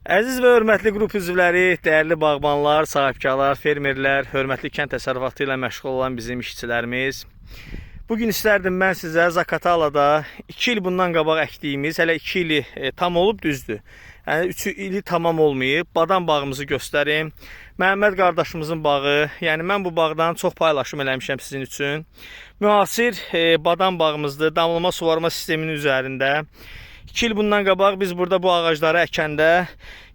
Əziz və hörmətli qrup üzvləri, dəyərli bağbanlar, sahibkarlar, fermerlər, hörmətli kənd təsərrüfatı ilə məşğul olan bizim işçilərimiz. Bugün istərdim mən sizə Zaqatalada 2 il bundan qabaq əkdiyimiz, hələ 2 ili tam olub düzdür. Yəni 3 ili tamam olmayıb, badam bağımızı göstərim. Məhəmməd qardaşımızın bağı, yəni mən bu bağdan çox paylaşım eləmişəm sizin üçün. Müasir badam bağımızdır, damlama suvarma sisteminin üzərində. 2 il bundan qabaq biz burada bu ağacları əkəndə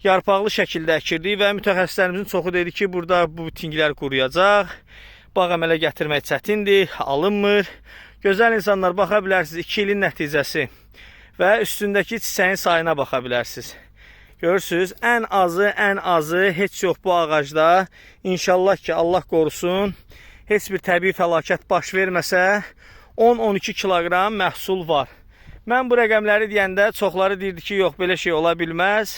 yarpaqlı şəkildə əkirdik və mütəxəssislərimizin çoxu dedi ki, burada bu tinglər quruyacaq, bağ əmələ gətirmək çətindir, alınmır. Gözəl insanlar, baxa bilərsiniz 2 ilin nəticəsi və üstündəki çiçəyin sayına baxa bilərsiniz. Görürsünüz, ən azı heç yox bu ağacda. İnşallah ki, Allah qorusun, heç bir təbii fəlakət baş verməsə 10-12 kiloqram məhsul var. Mən bu rəqəmləri deyəndə çoxları deyirdi ki, yox, belə şey ola bilməz,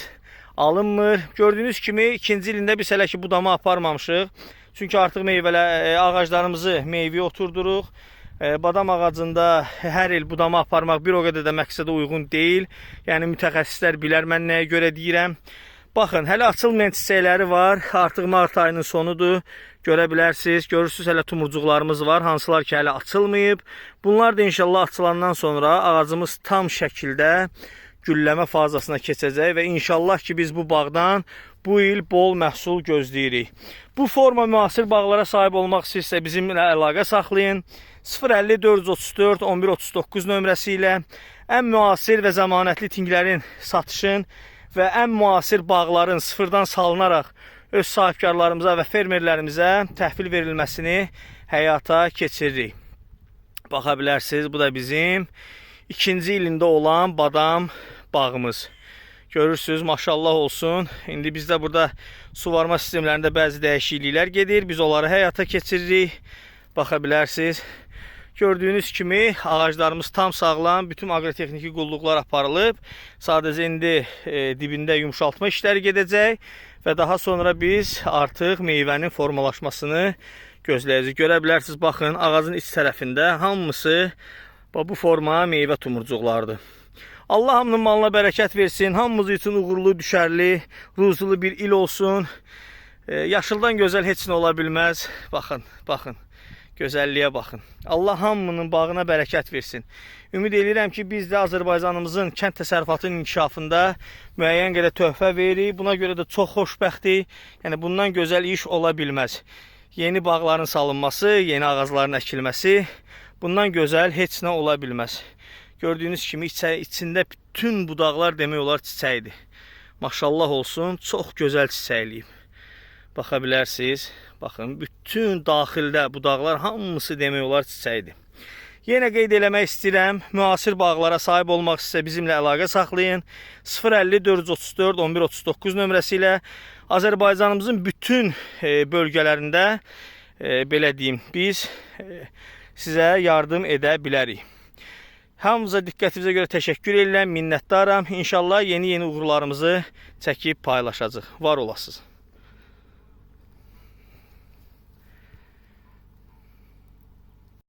alınmır. Gördüyünüz kimi, ikinci ilində biz hələ ki, budama aparmamışıq. Çünki artıq ağaclarımızı meyvəyə oturduruq. Badam ağacında hər il budama aparmaq bir o qədər də məqsədə uyğun deyil. Yəni, mütəxəssislər bilər mən nəyə görə deyirəm. Baxın, hələ açılmayan çiçəkləri var. Artıq mart ayının sonudur. Görə bilərsiniz. Görürsünüz, hələ tumurcuqlarımız var. Hansılar ki, hələ açılmayıb. Bunlar da inşallah açılandan sonra ağacımız tam şəkildə gülləmə fazasına keçəcək və inşallah ki, biz bu bağdan bu il bol məhsul gözləyirik. Bu forma müasir bağlara sahib olmaq istəyirsə bizimlə əlaqə saxlayın. 050 434 1139 nömrəsi ilə ən müasir və zəmanətli tinglərin satışın və ən müasir bağların sıfırdan salınaraq öz sahibkarlarımıza və fermerlərimizə təhvil verilməsini həyata keçiririk. Baxa bilərsiniz, bu da bizim ikinci ilində olan badam bağımız. Görürsünüz, maşallah olsun. İndi bizdə burada suvarma sistemlərində bəzi dəyişikliklər gedir. Biz onları həyata keçiririk. Baxa bilərsiniz. Gördüyünüz kimi ağaclarımız tam sağlam, bütün agrotexniki qulluqlar aparılıb. Sadəcə indi dibində yumşaltma işləri gedəcək və daha sonra biz artıq meyvənin formalaşmasını gözləyəcəyik. Görə bilərsiniz, baxın, ağacın iç tərəfində hamısı bu forma meyvə tumurcuqlardır. Allah hamının malına bərəkət versin, hamımız üçün uğurlu, düşərli, ruzulu bir il olsun. Yaşıldan gözəl heç nə ola bilməz. Baxın, baxın. Gözəlliyə baxın. Allah hamının bağına bərəkət versin. Ümid edirəm ki, biz də Azərbaycanımızın kənd təsərrüfatının inkişafında müəyyən qədər töhfə veririk. Buna görə də çox xoşbəxtik. Yəni, bundan gözəl iş ola bilməz. Yeni bağların salınması, yeni ağacların əkilməsi, bundan gözəl heç nə ola bilməz. Gördüyünüz kimi içində bütün budaqlar demək olar çiçəkdir. Maşallah olsun, çox gözəl çiçəkliyib. Baxa bilərsiniz. Baxın, bütün daxildə budaqlar hamısı demək olar çiçəkdir. Yenə qeyd eləmək istəyirəm, müasir bağlara sahib olmaq istəsə bizimlə əlaqə saxlayın. 050 434 1139 nömrəsi ilə Azərbaycanımızın bütün bölgələrində, belə deyim, biz sizə yardım edə bilərik. Hamınıza diqqətinizə görə təşəkkür edirəm, minnətdaram. İnşallah yeni uğurlarımızı çəkib paylaşacağıq. Var olasınız.